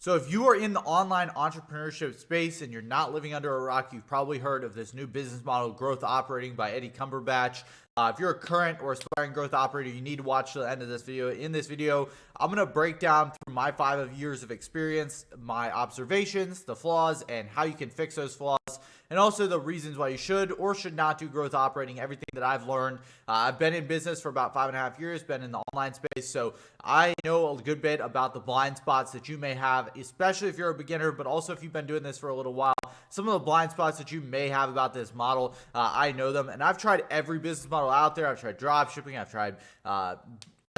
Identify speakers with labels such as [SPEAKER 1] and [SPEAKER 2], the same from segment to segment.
[SPEAKER 1] So if you are in the online entrepreneurship space and you're not living under a rock, you've probably heard of this new business model, Growth Operating by Eddie Cumberbatch. If you're a current or aspiring growth operator, you need to watch to the end of this video. In this video, I'm going to break down through my 5 years of experience, my observations, the flaws, and how you can fix those flaws, and also the reasons why you should or should not do growth operating, everything that I've learned. I've been in business for about 5.5 years, been in the online space, so I know a good bit about the blind spots that you may have, especially if you're a beginner, but also if you've been doing this for a little while. Some of the blind spots that you may have about this model, I know them, and I've tried every business model out there. I've tried drop shipping, I've tried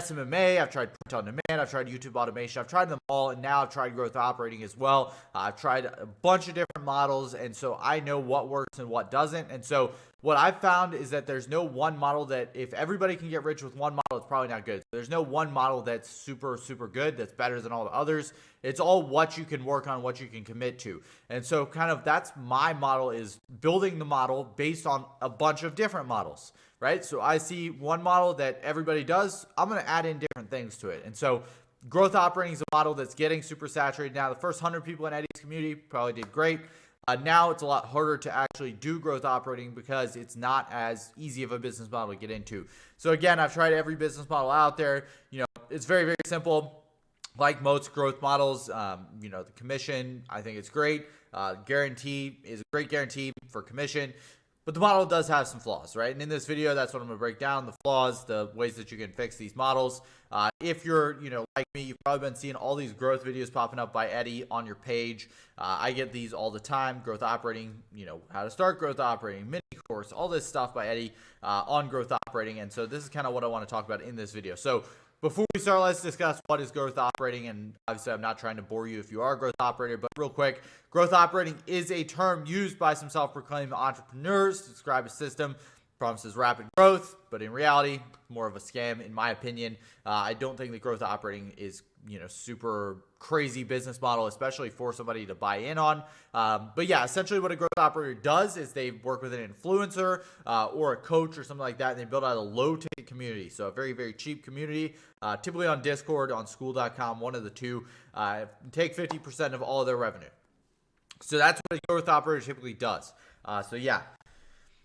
[SPEAKER 1] SMMA, I've tried print on demand, I've tried YouTube automation, I've tried them all, and now I've tried growth operating as well. I've tried a bunch of different models, and so I know what works and what doesn't. And so what I've found is that there's no one model that, if everybody can get rich with one model, it's probably not good. There's no one model that's super good, that's better than all the others. It's all what you can work on, what you can commit to. And so kind of that's my model, is building the model based on a bunch of different models, right? So I see one model that everybody does, I'm going to add in different things to it. And so growth operating is a model that's getting super saturated now. The first 100 people in Eddie's community probably did great. Now it's a lot harder to actually do growth operating because it's not as easy of a business model to get into. So again, I've tried every business model out there. It's very simple. Like most growth models, the commission, I think it's great. Guarantee is a great guarantee for commission. But the model does have some flaws, right? And in this video, that's what I'm going to break down, the flaws, the ways that you can fix these models. If you're, like me, you've probably been seeing all these growth videos popping up by Eddie on your page. I get these all the time, growth operating, how to start growth operating, mini course, all this stuff by Eddie on growth operating. And so this is kind of what I want to talk about in this video. So before we start, let's discuss what is growth operating. And obviously, I'm not trying to bore you if you are a growth operator, but real quick, growth operating is a term used by some self-proclaimed entrepreneurs to describe a system promises rapid growth, but in reality, more of a scam, in my opinion. I don't think that growth operating is, super crazy business model, especially for somebody to buy in on. But yeah, essentially what a growth operator does is they work with an influencer or a coach or something like that, and they build out a low ticket community. So a very cheap community, typically on Discord, on school.com, one of the two, take 50% of all of their revenue. So that's what a growth operator typically does. So yeah,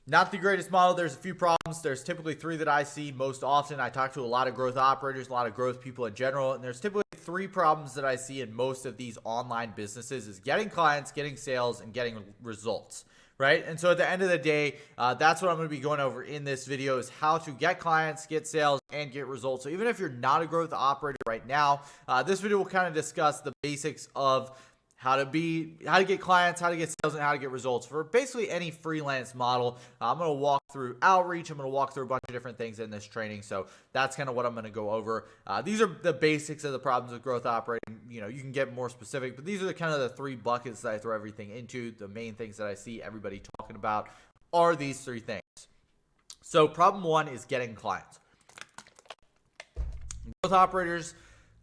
[SPEAKER 1] not the greatest model. There's a few problems. There's typically 3 that I see most often. I talk to a lot of growth operators, a lot of growth people in general, and there's typically 3 problems that I see in most of these online businesses: is getting clients, getting sales, and getting results, right? And so at the end of the day, that's what I'm going to be going over in this video, is how to get clients, get sales, and get results. So even if you're not a growth operator right now, this video will kind of discuss the basics of how to get clients, how to get sales, and how to get results for basically any freelance model. I'm going to walk through outreach. I'm going to walk through a bunch of different things in this training. So that's kind of what I'm going to go over. These are the basics of the problems with growth operating. You can get more specific, but these are the 3 buckets that I throw everything into. The main things that I see everybody talking about are these 3 things. So problem 1 is getting clients. Growth operators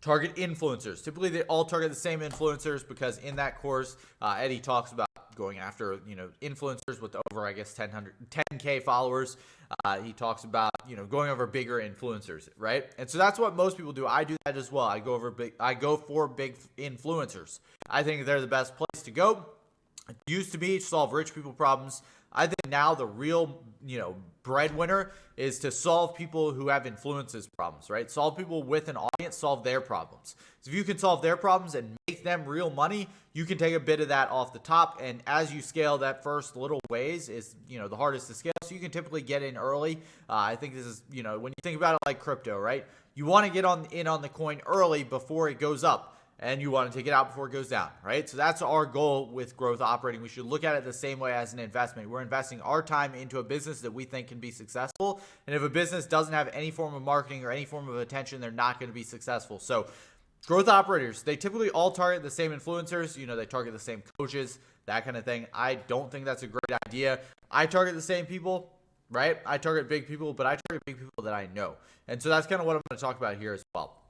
[SPEAKER 1] target influencers. Typically, they all target the same influencers because in that course, Eddie talks about going after, influencers with over, 10K followers. He talks about, going over bigger influencers, right? And so that's what most people do. I do that as well. I go for big influencers. I think they're the best place to go. It used to be to solve rich people problems. I think now the real, breadwinner is to solve people who have influences problems, right? Solve people with an audience, solve their problems. So if you can solve their problems and make them real money, you can take a bit of that off the top. And as you scale, that first little ways is, the hardest to scale. So you can typically get in early. I think this is, when you think about it like crypto, right? You want to get in on the coin early before it goes up. And you want to take it out before it goes down, right? So that's our goal with growth operating. We should look at it the same way as an investment. We're investing our time into a business that we think can be successful. And if a business doesn't have any form of marketing or any form of attention, they're not going to be successful. So growth operators, they typically all target the same influencers. They target the same coaches, that kind of thing. I don't think that's a great idea. I target the same people, right? I target big people, but I target big people that I know. And so that's kind of what I'm going to talk about here as well.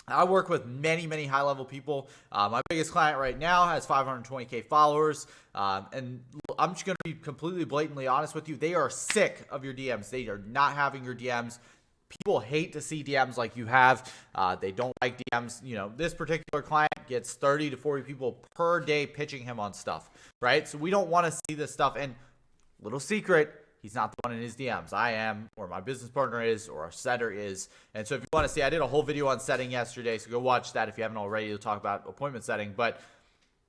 [SPEAKER 1] I work with many high-level people. My biggest client right now has 520K followers. And I'm just going to be completely blatantly honest with you. They are sick of your DMs. They are not having your DMs. People hate to see DMs like you have. They don't like DMs. This particular client, gets 30 to 40 people per day pitching him on stuff, right? So we don't want to see this stuff. And little secret, he's not the one in his DMs. I am, or my business partner is, or our setter is. And so if you want to see, I did a whole video on setting yesterday, so go watch that if you haven't already, to talk about appointment setting. But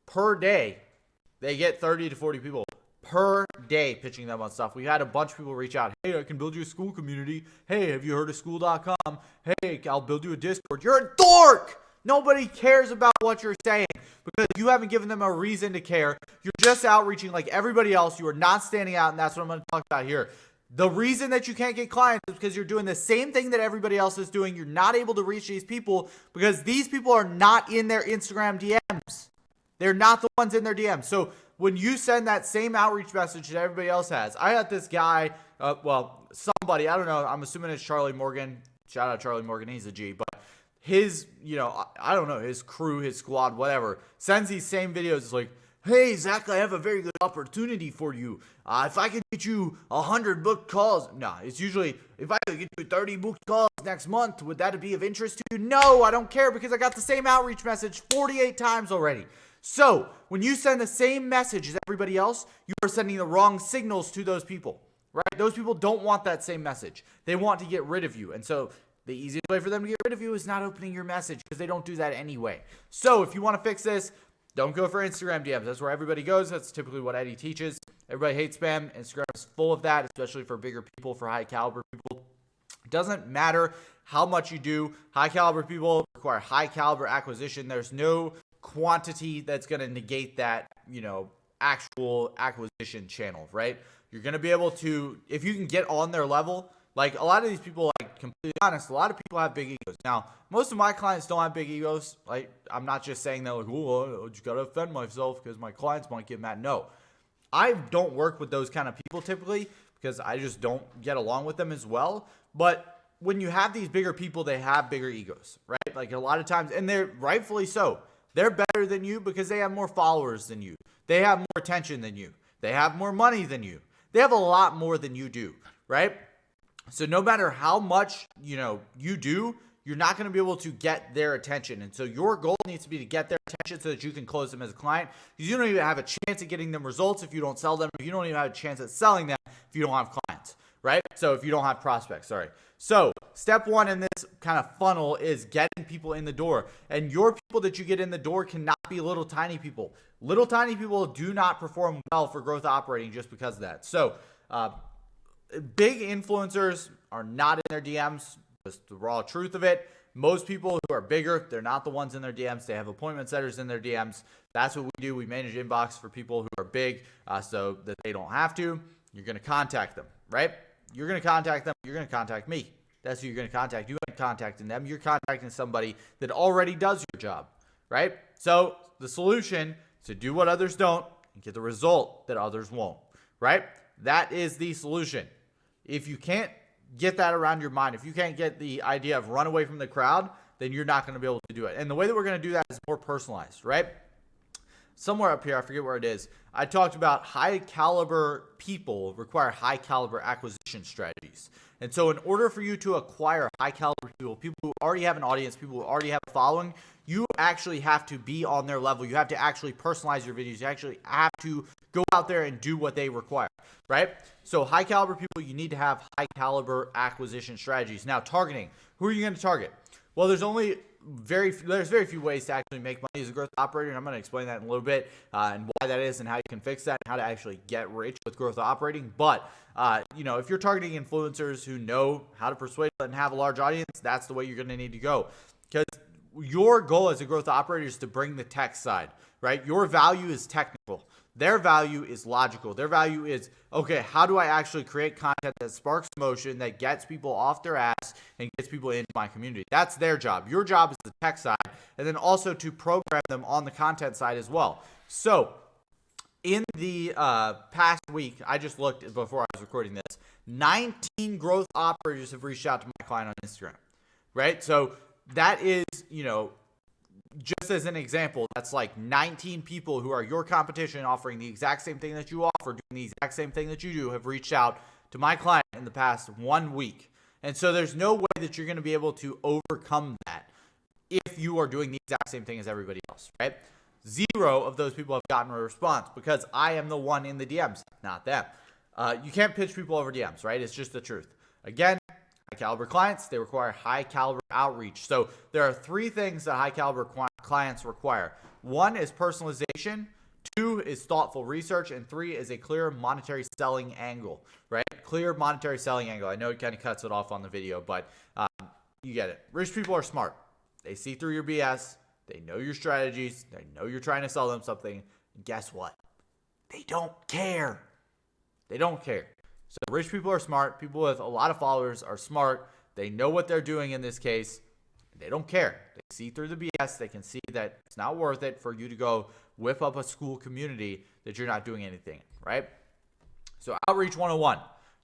[SPEAKER 1] per day, they get 30 to 40 people per day pitching them on stuff. We had a bunch of people reach out. Hey, I can build you a school community. Hey, have you heard of school.com? Hey, I'll build you a Discord. You're a dork! Nobody cares about what you're saying because you haven't given them a reason to care. You're just outreaching like everybody else. You are not standing out, and that's what I'm going to talk about here. The reason that you can't get clients is because you're doing the same thing that everybody else is doing. You're not able to reach these people because these people are not in their Instagram DMs. They're not the ones in their DMs. So when you send that same outreach message that everybody else has, I had this guy, somebody, I don't know, I'm assuming it's Charlie Morgan. Shout out Charlie Morgan, he's a G, but his, I don't know, his crew, his squad, whatever, sends these same videos. It's like, hey, Zach, I have a very good opportunity for you. If I could get you 100 booked calls. No, it's usually, if I could get you 30 booked calls next month, would that be of interest to you? No, I don't care because I got the same outreach message 48 times already. So when you send the same message as everybody else, you are sending the wrong signals to those people, right? Those people don't want that same message. They want to get rid of you. And so the easiest way for them to get rid of you is not opening your message because they don't do that anyway. So if you want to fix this, don't go for Instagram DMs. That's where everybody goes. That's typically what Eddie teaches. Everybody hates spam. Instagram is full of that, especially for bigger people, for high caliber people. It doesn't matter how much you do. High caliber people require high caliber acquisition. There's no quantity that's going to negate that, actual acquisition channel, right? You're going to be able to, if you can get on their level, like a lot of these people, like completely honest, a lot of people have big egos. Now, most of my clients don't have big egos. Like, I'm not just saying that like, oh, I just got to offend myself because my clients might get mad. No, I don't work with those kind of people typically because I just don't get along with them as well. But when you have these bigger people, they have bigger egos, right? Like a lot of times, and they're rightfully so. They're better than you because they have more followers than you. They have more attention than you. They have more money than you. They have a lot more than you do, right? So no matter how much, you do, you're not going to be able to get their attention. And so your goal needs to be to get their attention so that you can close them as a client. Because you don't even have a chance at getting them results if you don't sell them. You don't even have a chance at selling them if you don't have clients, right? So if you don't have prospects, sorry. So step one in this kind of funnel is getting people in the door. And your people that you get in the door cannot be little tiny people. Little tiny people do not perform well for growth operating just because of that. So big influencers are not in their DMs. Just the raw truth of it. Most people who are bigger, they're not the ones in their DMs. They have appointment setters in their DMs. That's what we do. We manage inbox for people who are big so that they don't have to. You're going to contact them, right? You're going to contact them. You're going to contact me. That's who you're going to contact. You ain't contacting them. You're contacting somebody that already does your job, right? So the solution is to do what others don't and get the result that others won't, right? That is the solution. If you can't get that around your mind, if you can't get the idea of run away from the crowd, then you're not going to be able to do it. And the way that we're going to do that is more personalized, right? Somewhere up here, I forget where it is, I talked about high caliber people require high caliber acquisition strategies. And so in order for you to acquire high caliber people, people who already have an audience, people who already have a following, you actually have to be on their level. You have to actually personalize your videos. You actually have to go out there and do what they require, right? So high caliber people, you need to have high caliber acquisition strategies. Now, targeting. Who are you going to target? Well, there's very few ways to actually make money as a growth operator, and I'm going to explain that in a little bit and why that is and how you can fix that and how to actually get rich with growth operating. But if you're targeting influencers who know how to persuade and have a large audience, that's the way you're going to need to go. Because your goal as a growth operator is to bring the tech side, right? Your value is technical. Their value is logical. Their value is, okay, how do I actually create content that sparks emotion, that gets people off their ass and gets people into my community? That's their job. Your job is the tech side, and then also to program them on the content side as well. So in the past week, I just looked before I was recording this, 19 growth operators have reached out to my client on Instagram, right? So that is, just as an example, that's like 19 people who are your competition offering the exact same thing that you offer, doing the exact same thing that you do, have reached out to my client in the past 1 week. And so there's no way that you're going to be able to overcome that. if you are doing the exact same thing as everybody else, right? 0 of those people have gotten a response because I am the one in the DMs, not them. You can't pitch people over DMs, right? It's just the truth. Again, high caliber clients, they require high caliber outreach. So there are 3 things that high caliber clients require. 1 is personalization, 2 is thoughtful research, and 3 is a clear monetary selling angle, right? Clear monetary selling angle. I know it kind of cuts it off on the video, but you get it. Rich people are smart. They see through your BS. They know your strategies. They know you're trying to sell them something. And guess what? They don't care. They don't care. So rich people are smart. People with a lot of followers are smart. They know what they're doing in this case. They don't care. They see through the BS. They can see that it's not worth it for you to go whip up a school community that you're not doing anything, right? So Outreach 101.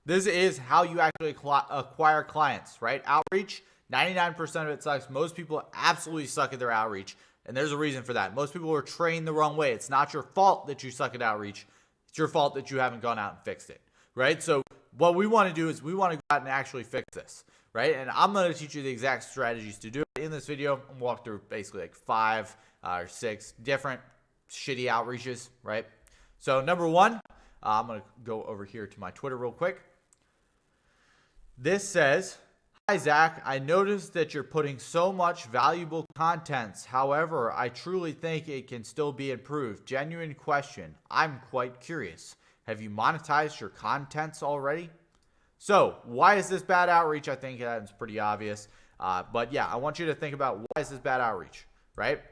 [SPEAKER 1] This is how you actually acquire clients, right? Outreach, 99% of it sucks. Most people absolutely suck at their outreach, and there's a reason for that. Most people are trained the wrong way. It's not your fault that you suck at outreach. It's your fault that you haven't gone out and fixed it, right? So what we want to do is we want to go out and actually fix this, right? And I'm going to teach you the exact strategies to do it in this video. I'm going to walk through basically like 5 or 6 different shitty outreaches, right? So number 1, I'm going to go over here to my Twitter real quick. This says, "Hi, Zach. I noticed that you're putting so much valuable contents. However, I truly think it can still be improved. Genuine question. I'm quite curious. Have you monetized your contents already?" So why is this bad outreach? I think that's pretty obvious. But yeah, I want you to think about why is this bad outreach, right?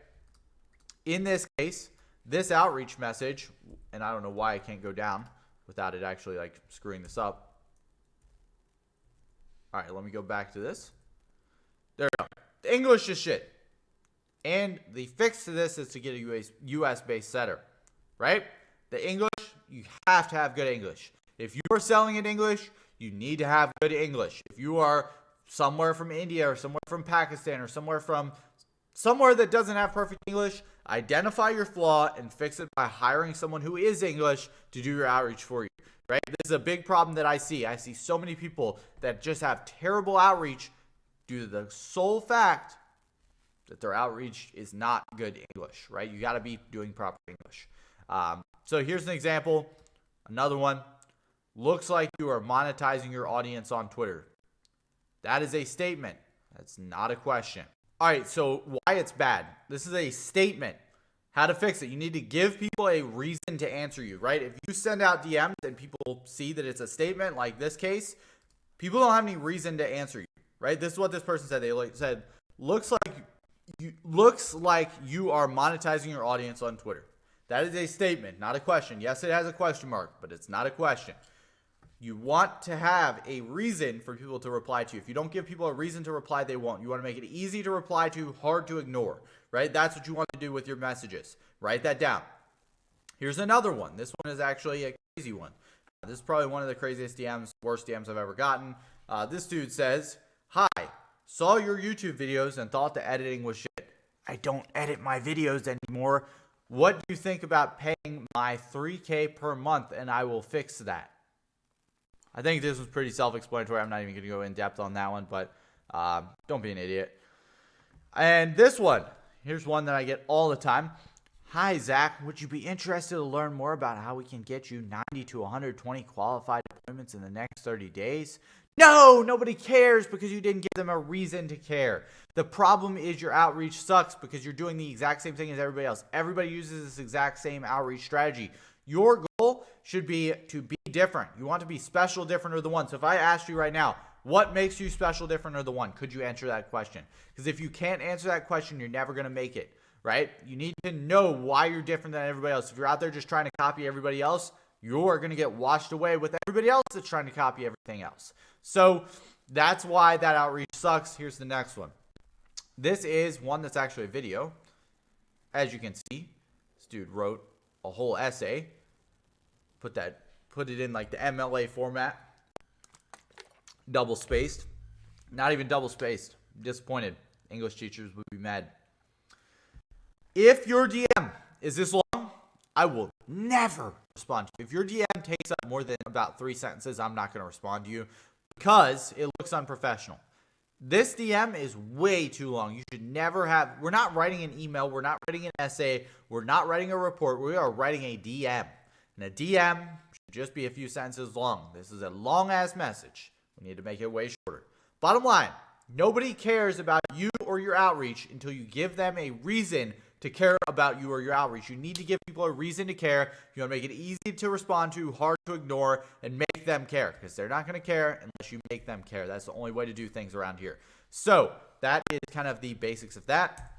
[SPEAKER 1] In this case, this outreach message, and I don't know why I can't go down without it actually like screwing this up. All right, let me go back to this. There we go. The English is shit. And the fix to this is to get a US-based setter, right? The English, you have to have good English. If you are selling in English, you need to have good English. If you are somewhere from India or somewhere from Pakistan or somewhere that doesn't have perfect English, identify your flaw and fix it by hiring someone who is English to do your outreach for you. Right? This is a big problem that I see. I see so many people that just have terrible outreach due to the sole fact that their outreach is not good English, right? You got to be doing proper English. So here's an example. Another one. Looks like you are monetizing your audience on Twitter. That is a statement. That's not a question. All right, so why it's bad. This is a statement. How to fix it. You need to give people a reason to answer you, right? If you send out DMs and people see that it's a statement, like this case, people don't have any reason to answer you, right? This is what this person said. They said, looks like you are monetizing your audience on Twitter. That is a statement, not a question. Yes, it has a question mark, but it's not a question. You want to have a reason for people to reply to you. If you don't give people a reason to reply, they won't. You want to make it easy to reply to, hard to ignore, right? That's what you want to do with your messages. Write that down. Here's another one. This one is actually a crazy one. This is probably one of the craziest DMs, worst DMs I've ever gotten. This dude says, "Hi, saw your YouTube videos and thought the editing was shit. I don't edit my videos anymore. What do you think about paying my $3K per month and I will fix that?" I think this was pretty self-explanatory. I'm not even going to go in depth on that one, but don't be an idiot. And this one, here's one that I get all the time. "Hi, Zach. Would you be interested to learn more about how we can get you 90 to 120 qualified appointments in the next 30 days? No, nobody cares because you didn't give them a reason to care. The problem is your outreach sucks because you're doing the exact same thing as everybody else. Everybody uses this exact same outreach strategy. Your goal should be to be different. You want to be special, different, or the one. So if I asked you right now, what makes you special, different, or the one? Could you answer that question? Because if you can't answer that question, you're never going to make it, right? You need to know why you're different than everybody else. If you're out there just trying to copy everybody else, you're going to get washed away with everybody else that's trying to copy everything else. So that's why that outreach sucks. Here's the next one. This is one that's actually a video. As you can see, this dude wrote a whole essay. Put it in like the MLA format. Double spaced. Not even double spaced. Disappointed. English teachers would be mad. If your DM is this long, I will never respond to you. If your DM takes up more than about 3 sentences, I'm not going to respond to you because it looks unprofessional. This DM is way too long. You should never have, we're not writing an email, we're not writing an essay, we're not writing a report, we are writing a DM. And a DM should just be a few sentences long. This is a long ass message. We need to make it way shorter. Bottom line, nobody cares about you or your outreach until you give them a reason to care about you or your outreach. You need to give people a reason to care. You want to make it easy to respond to, hard to ignore, and make them care, because they're not going to care unless you make them care. That's the only way to do things around here. So that is kind of the basics of that.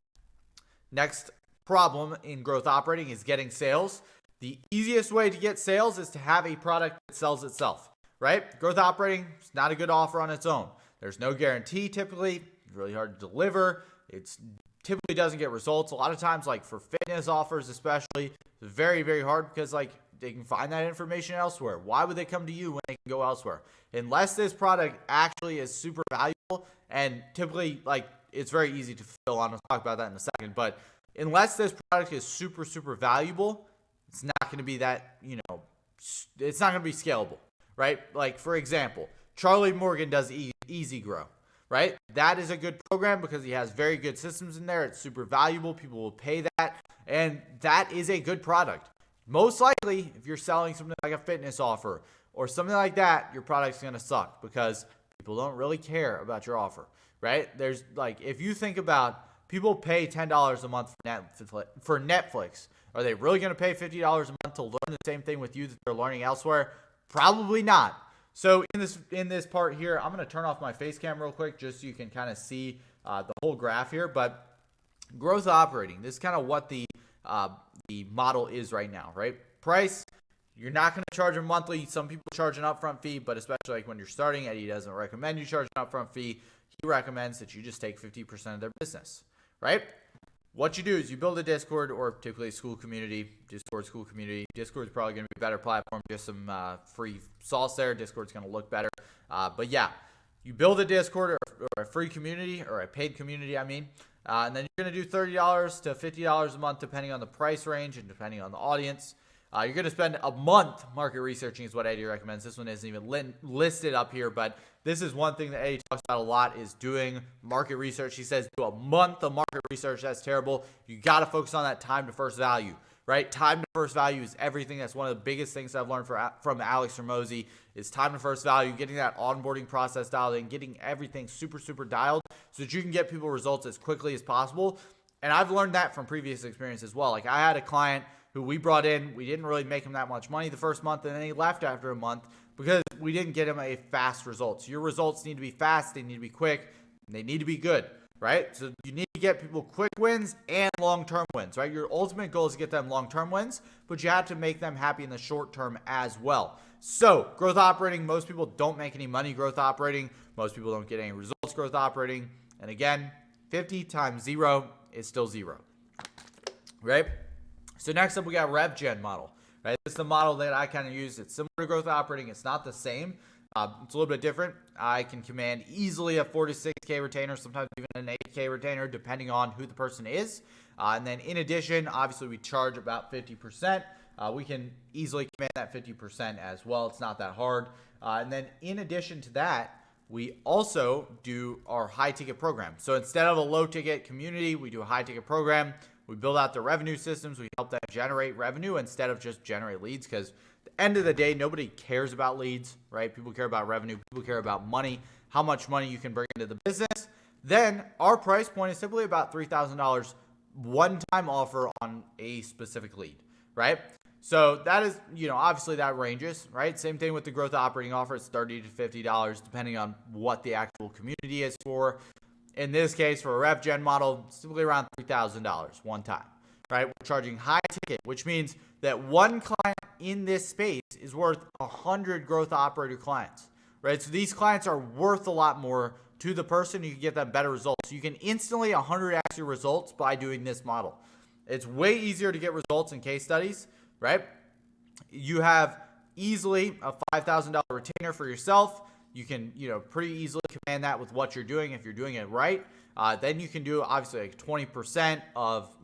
[SPEAKER 1] Next problem in growth operating is getting sales. The easiest way to get sales is to have a product that sells itself, right? Growth operating is not a good offer on its own. There's no guarantee typically. It's really hard to deliver. It's typically doesn't get results. A lot of times, like for fitness offers especially, it's very, very hard because like they can find that information elsewhere. Why would they come to you when they can go elsewhere? Unless this product actually is super valuable, and typically like it's very easy to fulfill on. I'll talk about that in a second. But unless this product is super, super valuable, it's not going to be that, it's not going to be scalable, right? Like for example, Charlie Morgan does Easy Grow. Right? That is a good program because he has very good systems in there. It's super valuable. People will pay that. And that is a good product. Most likely, if you're selling something like a fitness offer or something like that, your product's going to suck because people don't really care about your offer. Right? There's like, if you think about people pay $10 a month for Netflix. Are they really going to pay $50 a month to learn the same thing with you that they're learning elsewhere? Probably not. So in this part here, I'm going to turn off my face cam real quick just so you can kind of see the whole graph here. But growth operating, this is kind of what the model is right now, right? Price, you're not going to charge them monthly. Some people charge an upfront fee, but especially like when you're starting, Eddie doesn't recommend you charge an upfront fee. He recommends that you just take 50% of their business, right? What you do is you build a Discord or typically a school community, Discord school community. Discord is probably going to be a better platform. Just some free sauce there. Discord's going to look better. But yeah, you build a Discord or a free community or a paid community, and then you're going to do $30 to $50 a month depending on the price range and depending on the audience. You're going to spend a month market researching is what Eddie recommends. This one isn't even listed up here, but this is one thing that Eddie talks about a lot is doing market research. He says do a month of market research. That's terrible. You got to focus on that time to first value, right? Time to first value is everything. That's one of the biggest things I've learned from Alex Hormozi is time to first value, getting that onboarding process dialed in, getting everything super, super dialed so that you can get people results as quickly as possible. And I've learned that from previous experience as well. Like I had a client who we brought in. We didn't really make him that much money the first month, and then he left after a month because we didn't get him a fast result. So your results need to be fast, they need to be quick, and they need to be good, right? So you need to get people quick wins and long-term wins, right? Your ultimate goal is to get them long-term wins, but you have to make them happy in the short term as well. So growth operating, most people don't make any money growth operating. Most people don't get any results growth operating. And again, 50 times 0 is still 0, right? So next up, we got rev gen model, right? This is the model that I kind of use. It's similar to growth operating. It's not the same. It's a little bit different. I can command easily a 4 to 6K retainer, sometimes even an 8K retainer, depending on who the person is. And then in addition, obviously we charge about 50%. We can easily command that 50% as well. It's not that hard. And then in addition to that, we also do our high ticket program. So instead of a low ticket community, we do a high ticket program. We build out the revenue systems. We help them generate revenue instead of just generate leads, because at the end of the day, nobody cares about leads, right? People care about revenue. People care about money, how much money you can bring into the business. Then our price point is simply about $3,000 one-time offer on a specific lead, right? So that is, obviously that ranges, right? Same thing with the growth operating offer. It's $30 to $50 depending on what the actual community is for. In this case, for a rev gen model, simply around $3,000 one time, right? We're charging high ticket, which means that one client in this space is worth 100 growth operator clients, right? So these clients are worth a lot more to the person. You can get them better results. You can instantly 100x your results by doing this model. It's way easier to get results in case studies, right? You have easily a $5,000 retainer for yourself. You can, pretty easily command that with what you're doing if you're doing it right. Then you can do obviously like 20% of,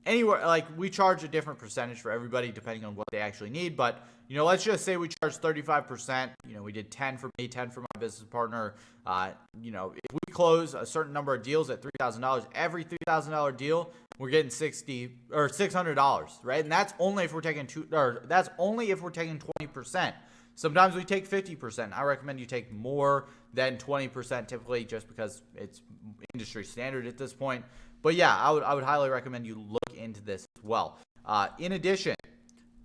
[SPEAKER 1] anywhere, like we charge a different percentage for everybody depending on what they actually need. But, let's just say we charge 35%. We did 10 for me, 10 for my business partner. If we close a certain number of deals at $3,000, every $3,000 deal, we're getting $600, right? And that's only if we're taking 20%. Sometimes we take 50%. I recommend you take more than 20% typically, just because it's industry standard at this point. But yeah, I would highly recommend you look into this as well. In addition,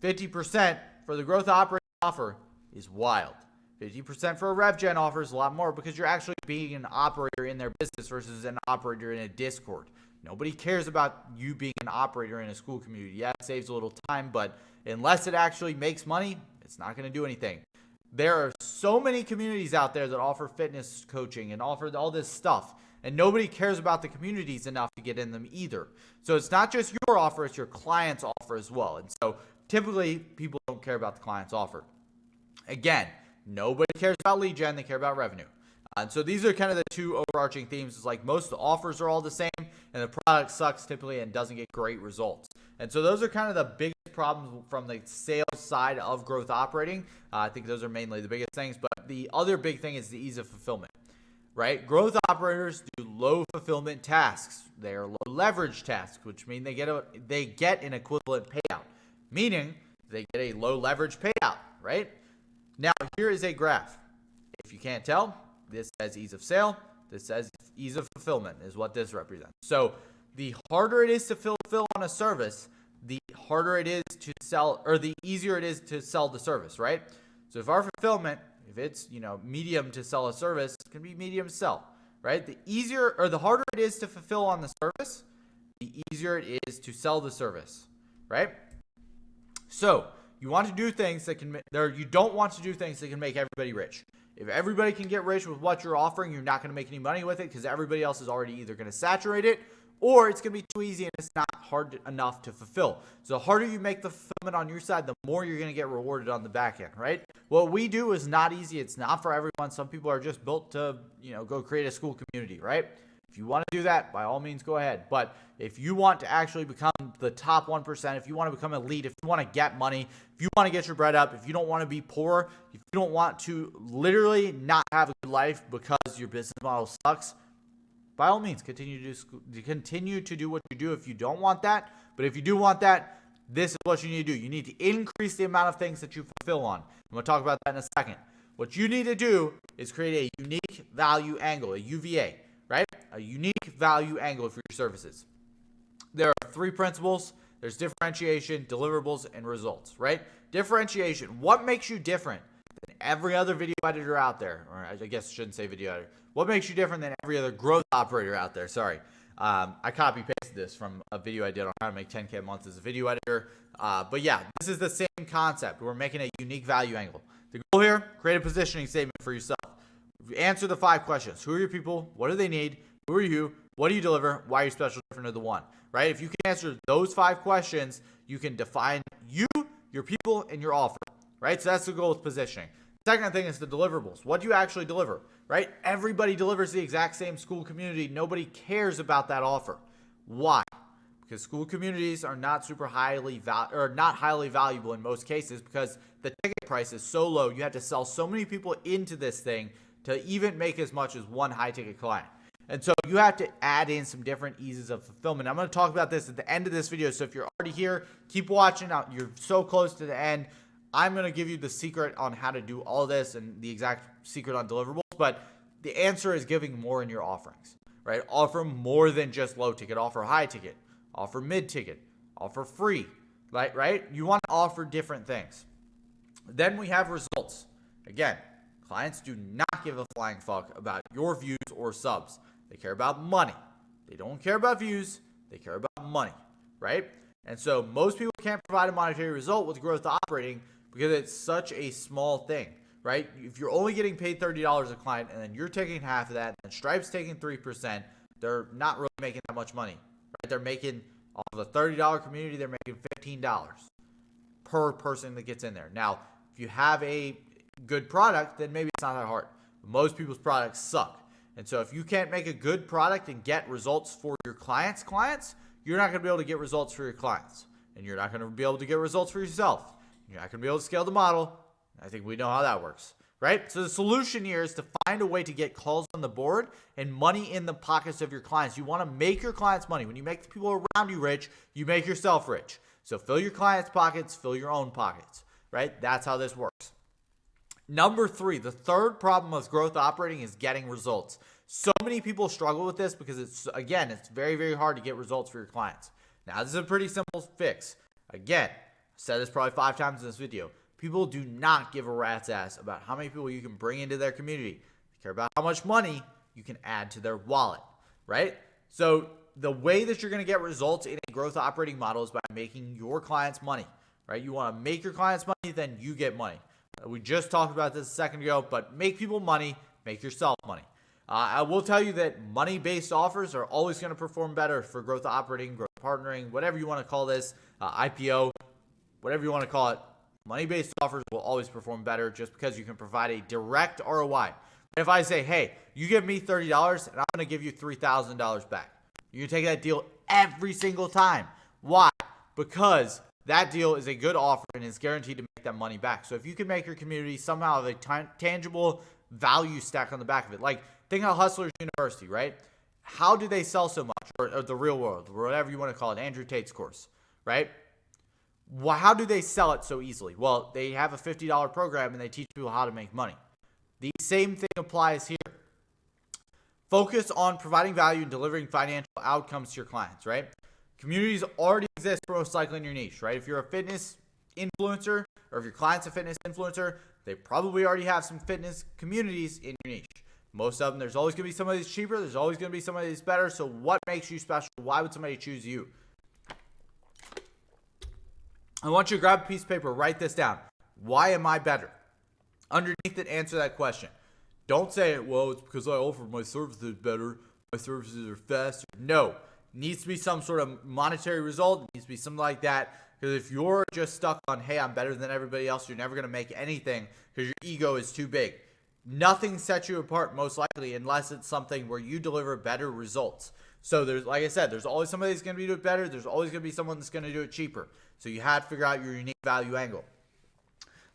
[SPEAKER 1] 50% for the growth operating offer is wild. 50% for a rev gen offer is a lot more, because you're actually being an operator in their business versus an operator in a Discord. Nobody cares about you being an operator in a school community. Yeah, it saves a little time, but unless it actually makes money, it's not going to do anything. There are so many communities out there that offer fitness coaching and offer all this stuff, and nobody cares about the communities enough to get in them either. So it's not just your offer, it's your client's offer as well. And so typically people don't care about the client's offer. Again, nobody cares about lead gen, they care about revenue. And so these are kind of the two overarching themes. It's like most of the offers are all the same, and the product sucks typically and doesn't get great results. And so those are kind of the biggest problems from the sales side of growth operating. I think those are mainly the biggest things. But the other big thing is the ease of fulfillment, right? Growth operators do low fulfillment tasks. They are low leverage tasks, which mean they get an equivalent payout, meaning they get a low leverage payout, right? Now, here is a graph. If you can't tell, this says ease of sale. This says ease of fulfillment is what this represents. So the harder it is to fulfill on a service, the harder it is to sell, or the easier it is to sell the service, right? So if our fulfillment, if it's, medium to sell a service, it's going to be medium to sell, right? The easier or the harder it is to fulfill on the service, the easier it is to sell the service, right? So you want to do things that can, you don't want to do things that can make everybody rich. If everybody can get rich with what you're offering, you're not going to make any money with it, because everybody else is already either going to saturate it, or it's going to be too easy and it's not hard enough to fulfill. So the harder you make the fulfillment on your side, the more you're going to get rewarded on the back end, right? What we do is not easy. It's not for everyone. Some people are just built to, go create a school community, right? If you want to do that, by all means, go ahead. But if you want to actually become the top 1%, if you want to become elite, if you want to get money, if you want to get your bread up, if you don't want to be poor, if you don't want to literally not have a good life because your business model sucks, by all means, continue to do what you do if you don't want that. But if you do want that, this is what you need to do. You need to increase the amount of things that you fulfill on. I'm going to talk about that in a second. What you need to do is create a unique value angle, a UVA, right? A unique value angle for your services. There are 3 principles. There's differentiation, deliverables, and results, right? Differentiation. What makes you different than every other video editor out there? Or I guess I shouldn't say video editor. What makes you different than every other growth operator out there? Sorry. I copy-pasted this from a video I did on how to make 10K a month as a video editor. But yeah, this is the same concept. We're making a unique value angle. The goal here, create a positioning statement for yourself. Answer the 5 questions. Who are your people? What do they need? Who are you? What do you deliver? Why are you special, different to the one? Right? If you can answer those 5 questions, you can define you, your people, and your offer. Right? So that's the goal with positioning. Second thing is the deliverables. What do you actually deliver? Right? Everybody delivers the exact same school community. Nobody cares about that offer. Why? Because school communities are not highly valuable in most cases, because the ticket price is so low. You have to sell so many people into this thing to even make as much as one high ticket client. And so you have to add in some different eases of fulfillment. I'm going to talk about this at the end of this video. So if you're already here, keep watching. You're so close to the end. I'm going to give you the secret on how to do all this and the exact secret on deliverables. But the answer is giving more in your offerings, right? Offer more than just low ticket. Offer high ticket. Offer mid ticket. Offer free, right? You want to offer different things. Then we have results. Again, clients do not give a flying fuck about your views or subs. They care about money. They don't care about views. They care about money, right? And so most people can't provide a monetary result with growth operating because it's such a small thing, right? If you're only getting paid $30 a client and then you're taking half of that and Stripe's taking 3%, they're not really making that much money, right? They're making, off of a $30 community, they're making $15 per person that gets in there. Now, if you have a good product, then maybe it's not that hard. But most people's products suck. And so if you can't make a good product and get results for your clients, you're not going to be able to get results for your clients. And you're not going to be able to get results for yourself. You're not going to be able to scale the model. I think we know how that works, right? So the solution here is to find a way to get calls on the board and money in the pockets of your clients. You want to make your clients money. When you make the people around you rich, you make yourself rich. So fill your clients' pockets, fill your own pockets, right? That's how this works. Number 3, the third problem with growth operating is getting results. So many people struggle with this because it's very, very hard to get results for your clients. Now, this is a pretty simple fix. Again, I said this probably 5 times in this video. People do not give a rat's ass about how many people you can bring into their community. They care about how much money you can add to their wallet, right? So the way that you're going to get results in a growth operating model is by making your clients money, right? You want to make your clients money, then you get money. We just talked about this a second ago, but make people money, make yourself money. I will tell you that money-based offers are always going to perform better for growth operating, growth partnering, whatever you want to call this, IPO, whatever you want to call it. Money-based offers will always perform better just because you can provide a direct ROI. If I say, hey, you give me $30 and I'm going to give you $3,000 back, you can take that deal every single time. Why? Because that deal is a good offer and is guaranteed to make that money back. So if you can make your community somehow have a tangible value stack on the back of it, like think of Hustlers University, right? How do they sell so much? Or the real world, or whatever you want to call it, Andrew Tate's course, right? How do they sell it so easily? Well, they have a $50 program and they teach people how to make money. The same thing applies here. Focus on providing value and delivering financial outcomes to your clients, right? Communities already exist most likely in your niche, right? If you're a fitness influencer or if your client's a fitness influencer, they probably already have some fitness communities in your niche. Most of them, there's always going to be somebody that's cheaper. There's always going to be somebody that's better. So what makes you special? Why would somebody choose you? I want you to grab a piece of paper, write this down. Why am I better? Underneath it, answer that question. Don't say, well, it's because I offer my services better. My services are faster. No. It needs to be some sort of monetary result. It needs to be something like that. Because if you're just stuck on, hey, I'm better than everybody else, you're never going to make anything because your ego is too big. Nothing sets you apart most likely unless it's something where you deliver better results. So there's, like I said, there's always somebody that's going to do it better. There's always going to be someone that's going to do it cheaper. So you have to figure out your unique value angle.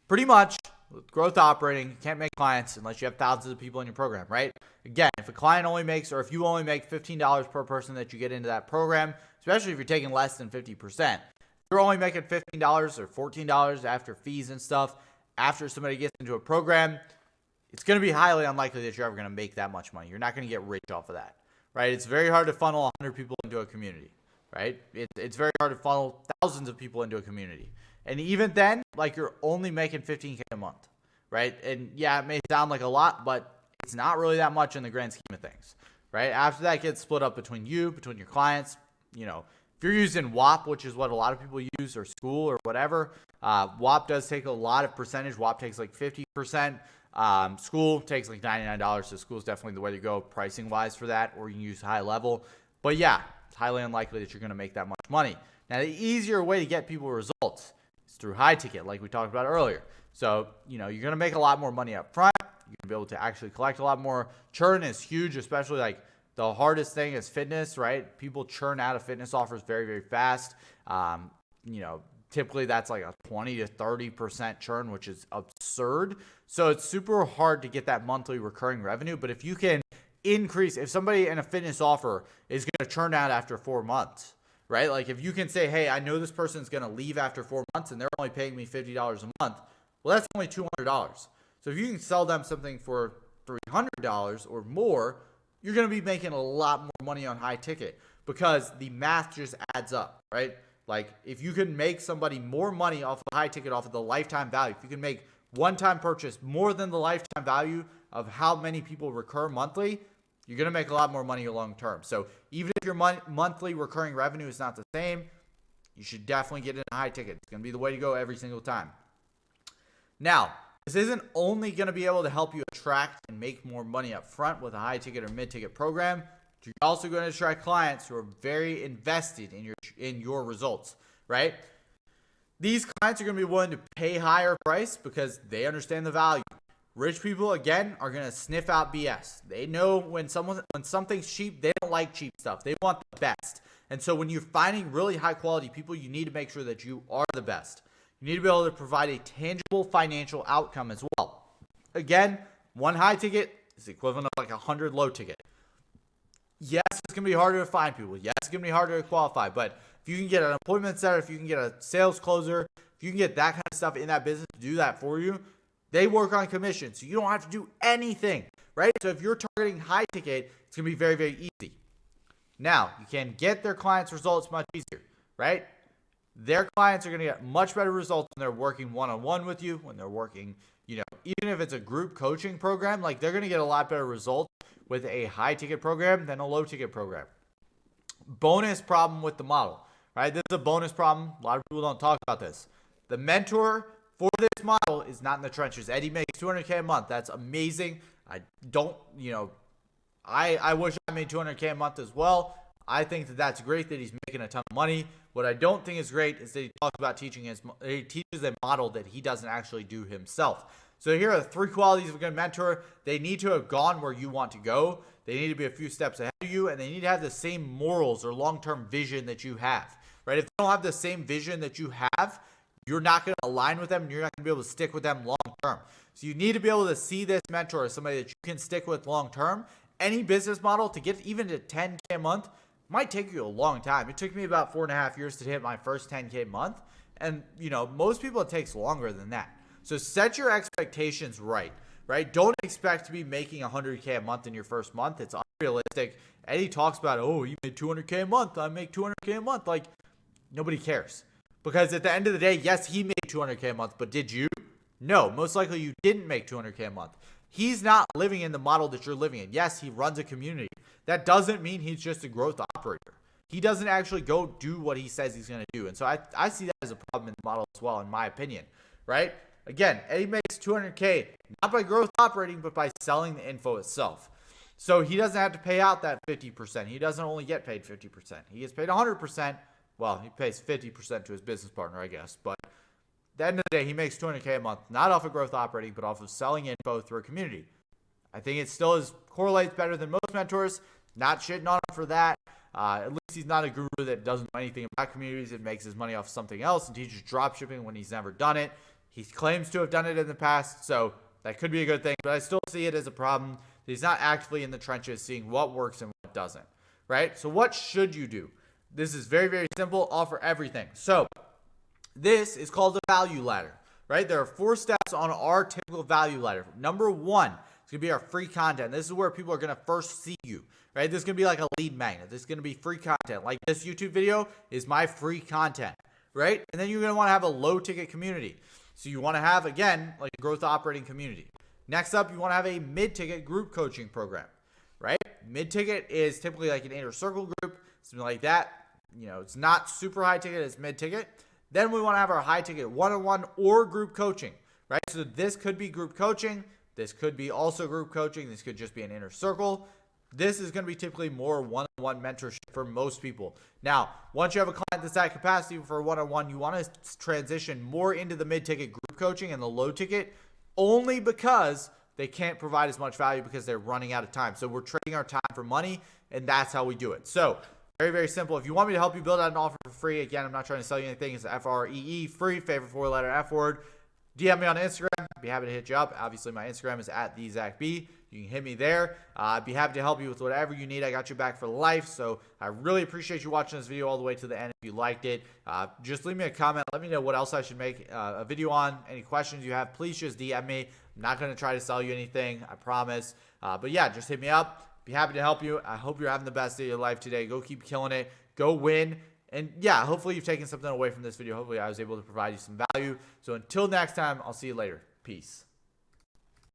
[SPEAKER 1] Pretty much with growth operating, you can't make clients unless you have thousands of people in your program, right? Again, if a client only makes, or if you only make $15 per person that you get into that program, especially if you're taking less than 50%, you're only making $15 or $14 after fees and stuff. After somebody gets into a program, it's going to be highly unlikely that you're ever going to make that much money. You're not going to get rich off of that, right? It's very hard to funnel 100 people into a community, right? It's very hard to funnel thousands of people into a community. And even then, like, you're only making $15K a month, right? And yeah, it may sound like a lot, but it's not really that much in the grand scheme of things, right? After that gets split up between you, between your clients, you know, if you're using WAP, which is what a lot of people use, or School or whatever, WAP does take a lot of percentage. WAP takes like 50%. School takes like $99, so School is definitely the way to go pricing wise for that, or you can use high level. But yeah, it's highly unlikely that you're going to make that much money. Now, the easier way to get people results is through high ticket, like we talked about earlier. So, you know, you're going to make a lot more money up front. You're going to be able to actually collect a lot more. Churn is huge, especially like the hardest thing is fitness, right? People churn out of fitness offers very, very fast. You know, typically that's like a 20 to 30% churn, which is absurd. So it's super hard to get that monthly recurring revenue. But if you can increase, if somebody in a fitness offer is going to churn out after 4 months, right? Like if you can say, hey, I know this person's going to leave after 4 months and they're only paying me $50 a month. Well, that's only $200. So if you can sell them something for $300 or more, you're going to be making a lot more money on high ticket because the math just adds up, right? Like if you can make somebody more money off of high ticket, off of the lifetime value, if you can make one-time purchase more than the lifetime value of how many people recur monthly, you're going to make a lot more money long term. So even if your monthly recurring revenue is not the same, you should definitely get in a high ticket. It's going to be the way to go every single time. Now, this isn't only going to be able to help you attract and make more money up front with a high ticket or mid ticket program. You're also going to attract clients who are very invested in your results, right? These clients are going to be willing to pay higher price because they understand the value. Rich people, again, are going to sniff out BS. They know when something's cheap, they don't like cheap stuff. They want the best. And so when you're finding really high quality people, you need to make sure that you are the best. You need to be able to provide a tangible financial outcome as well. Again, one high ticket is the equivalent of like 100 low ticket. Yes, it's going to be harder to find people. Yes, it's going to be harder to qualify. But if you can get an appointment setter, if you can get a sales closer, if you can get that kind of stuff in that business to do that for you, they work on commission. So you don't have to do anything, right? So if you're targeting high ticket, it's going to be very, very easy. Now, you can get their clients' results much easier, right? Their clients are going to get much better results when they're working one-on-one with you, when they're working, even if it's a group coaching program, like they're going to get a lot better results with a high ticket program than a low ticket program. Bonus problem with the model, right? This is a bonus problem. A lot of people don't talk about this. The mentor for this model is not in the trenches. Eddie makes $200K a month. That's amazing. I wish I made $200K a month as well. I think that that's great that he's making a ton of money. What I don't think is great is that he talks about he teaches a model that he doesn't actually do himself. So here are the 3 qualities of a good mentor. They need to have gone where you want to go. They need to be a few steps ahead of you, and they need to have the same morals or long-term vision that you have, right? If they don't have the same vision that you have, you're not going to align with them, and you're not going to be able to stick with them long-term. So you need to be able to see this mentor as somebody that you can stick with long-term. Any business model to get even to 10K a month might take you a long time. It took me about 4.5 years to hit my first 10K month. And, most people it takes longer than that. So set your expectations right? Don't expect to be making 100K a month in your first month. It's unrealistic. Eddie talks about, you made 200K a month. I make 200K a month. Like, nobody cares. Because at the end of the day, yes, he made 200K a month, but did you? No, most likely you didn't make 200K a month. He's not living in the model that you're living in. Yes, he runs a community. That doesn't mean he's just a growth operator. He doesn't actually go do what he says he's going to do. And so I see that as a problem in the model as well, in my opinion, right? Again, Eddie makes 200K, not by growth operating, but by selling the info itself. So he doesn't have to pay out that 50%. He doesn't only get paid 50%. He gets paid 100%. Well, he pays 50% to his business partner, I guess. But at the end of the day, he makes 200K a month, not off of growth operating, but off of selling info through a community. I think it still correlates better than most mentors. Not shitting on him for that. At least he's not a guru that doesn't know anything about communities and makes his money off something else and teaches dropshipping when he's never done it. He claims to have done it in the past, so that could be a good thing, but I still see it as a problem that he's not actively in the trenches seeing what works and what doesn't, right? So what should you do? This is very, very simple. Offer everything. So this is called the value ladder, right? There are 4 steps on our typical value ladder. Number 1 is going to be our free content. This is where people are going to first see you, right? This is going to be like a lead magnet. This is going to be free content. Like this YouTube video is my free content, right? And then you're going to want to have a low ticket community. So you want to have, again, like a growth operating community. Next up, you want to have a mid-ticket group coaching program, right? Mid-ticket is typically like an inner circle group, something like that. It's not super high ticket, it's mid-ticket. Then we want to have our high ticket one-on-one or group coaching, right? So this could be group coaching. This could be also group coaching. This could just be an inner circle. This is going to be typically more one-on-one mentorship for most people. Now, once you have a client that's at capacity for one-on-one, you want to transition more into the mid-ticket group coaching and the low-ticket only because they can't provide as much value because they're running out of time. So we're trading our time for money, and that's how we do it. So very, very simple. If you want me to help you build out an offer for free, again, I'm not trying to sell you anything. It's FREE, free, favorite 4-letter F word. DM me on Instagram. I'd be happy to hit you up. Obviously, my Instagram is @thezachb. You can hit me there. I'd be happy to help you with whatever you need. I got you back for life. So I really appreciate you watching this video all the way to the end. If you liked it, just leave me a comment. Let me know what else I should make a video on. Any questions you have, please just DM me. I'm not going to try to sell you anything. I promise. But yeah, just hit me up. Be happy to help you. I hope you're having the best day of your life today. Go keep killing it. Go win. And yeah, hopefully you've taken something away from this video. Hopefully I was able to provide you some value. So until next time, I'll see you later. Peace.